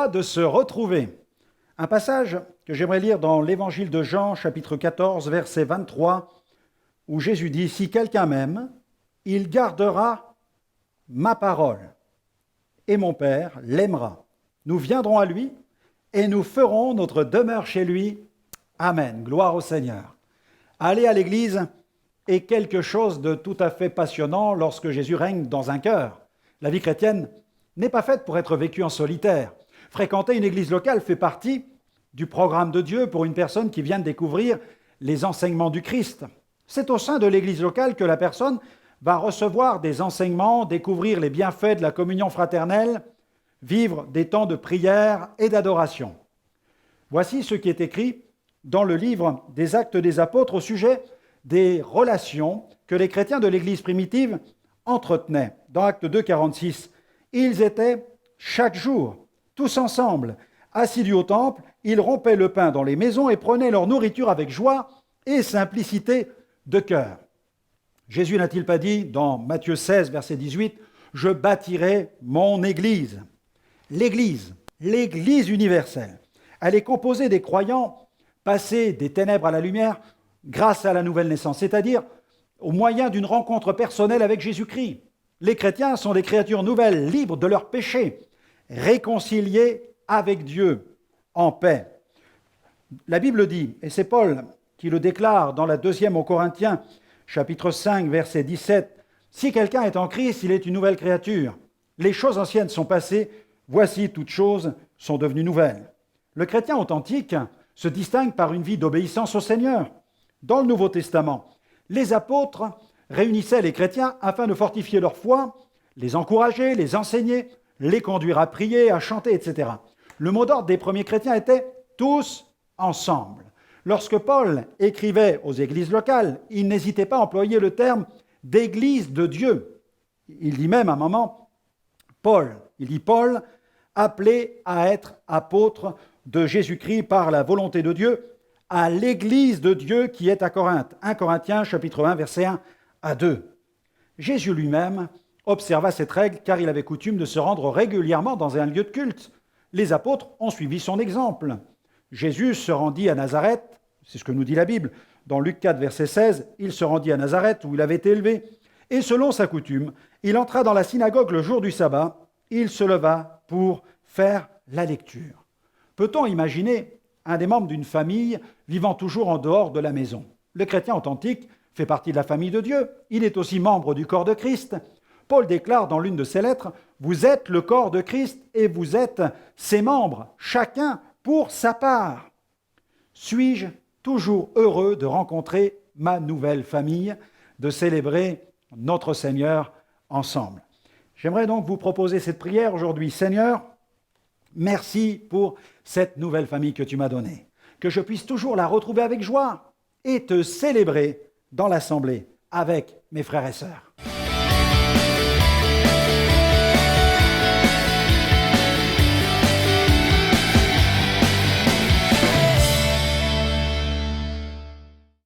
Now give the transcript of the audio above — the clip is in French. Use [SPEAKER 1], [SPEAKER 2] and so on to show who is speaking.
[SPEAKER 1] joie de se retrouver. Un passage que j'aimerais lire dans l'Évangile de Jean, chapitre 14, verset 23, où Jésus dit « Si quelqu'un m'aime, il gardera ma parole, et mon Père l'aimera. Nous viendrons à lui, et nous ferons notre demeure chez lui. Amen. Gloire au Seigneur. » Aller à l'église est quelque chose de tout à fait passionnant lorsque Jésus règne dans un cœur. La vie chrétienne n'est pas faite pour être vécue en solitaire. Fréquenter une église locale fait partie du programme de Dieu pour une personne qui vient de découvrir les enseignements du Christ. C'est au sein de l'église locale que la personne va recevoir des enseignements, découvrir les bienfaits de la communion fraternelle, vivre des temps de prière et d'adoration. Voici ce qui est écrit dans le livre des Actes des Apôtres au sujet des relations que les chrétiens de l'Église primitive entretenaient. Dans Actes 2, 46, ils étaient chaque jour, tous ensemble, assidus au temple, ils rompaient le pain dans les maisons et prenaient leur nourriture avec joie et simplicité de cœur. Jésus n'a-t-il pas dit dans Matthieu 16, verset 18, « Je bâtirai mon Église ». L'Église universelle, elle est composée des croyants passés des ténèbres à la lumière grâce à la nouvelle naissance, c'est-à-dire au moyen d'une rencontre personnelle avec Jésus-Christ. Les chrétiens sont des créatures nouvelles, libres de leurs péchés, réconciliés avec Dieu, en paix. La Bible dit, et c'est Paul qui le déclare dans la 2e aux Corinthiens, chapitre 5, verset 17, « Si quelqu'un est en Christ, il est une nouvelle créature. Les choses anciennes sont passées, voici toutes choses sont devenues nouvelles. » Le chrétien authentique se distingue par une vie d'obéissance au Seigneur. Dans le Nouveau Testament, les apôtres réunissaient les chrétiens afin de fortifier leur foi, les encourager, les enseigner, les conduire à prier, à chanter, etc. Le mot d'ordre des premiers chrétiens était « tous ensemble ». Lorsque Paul écrivait aux églises locales, il n'hésitait pas à employer le terme « d'église de Dieu ». Il dit même à un moment, Paul, appelé à être apôtre de Jésus-Christ par la volonté de Dieu, à l'église de Dieu qui est à Corinthe. 1 Corinthiens, chapitre 1, versets 1 à 2. Jésus lui-même observa cette règle car il avait coutume de se rendre régulièrement dans un lieu de culte. Les apôtres ont suivi son exemple. Jésus se rendit à Nazareth, c'est ce que nous dit la Bible. Dans Luc 4, verset 16, il se rendit à Nazareth où il avait été élevé. Et selon sa coutume, il entra dans la synagogue le jour du sabbat. Il se leva pour faire la lecture. Peut-on imaginer un des membres d'une famille vivant toujours en dehors de la maison? Le chrétien authentique fait partie de la famille de Dieu. Il est aussi membre du corps de Christ. Paul déclare dans l'une de ses lettres, « Vous êtes le corps de Christ et vous êtes ses membres, chacun pour sa part. » Suis-je toujours heureux de rencontrer ma nouvelle famille, de célébrer notre Seigneur ensemble? J'aimerais donc vous proposer cette prière aujourd'hui. Seigneur, merci pour cette nouvelle famille que tu m'as donnée, que je puisse toujours la retrouver avec joie et te célébrer dans l'assemblée avec mes frères et sœurs.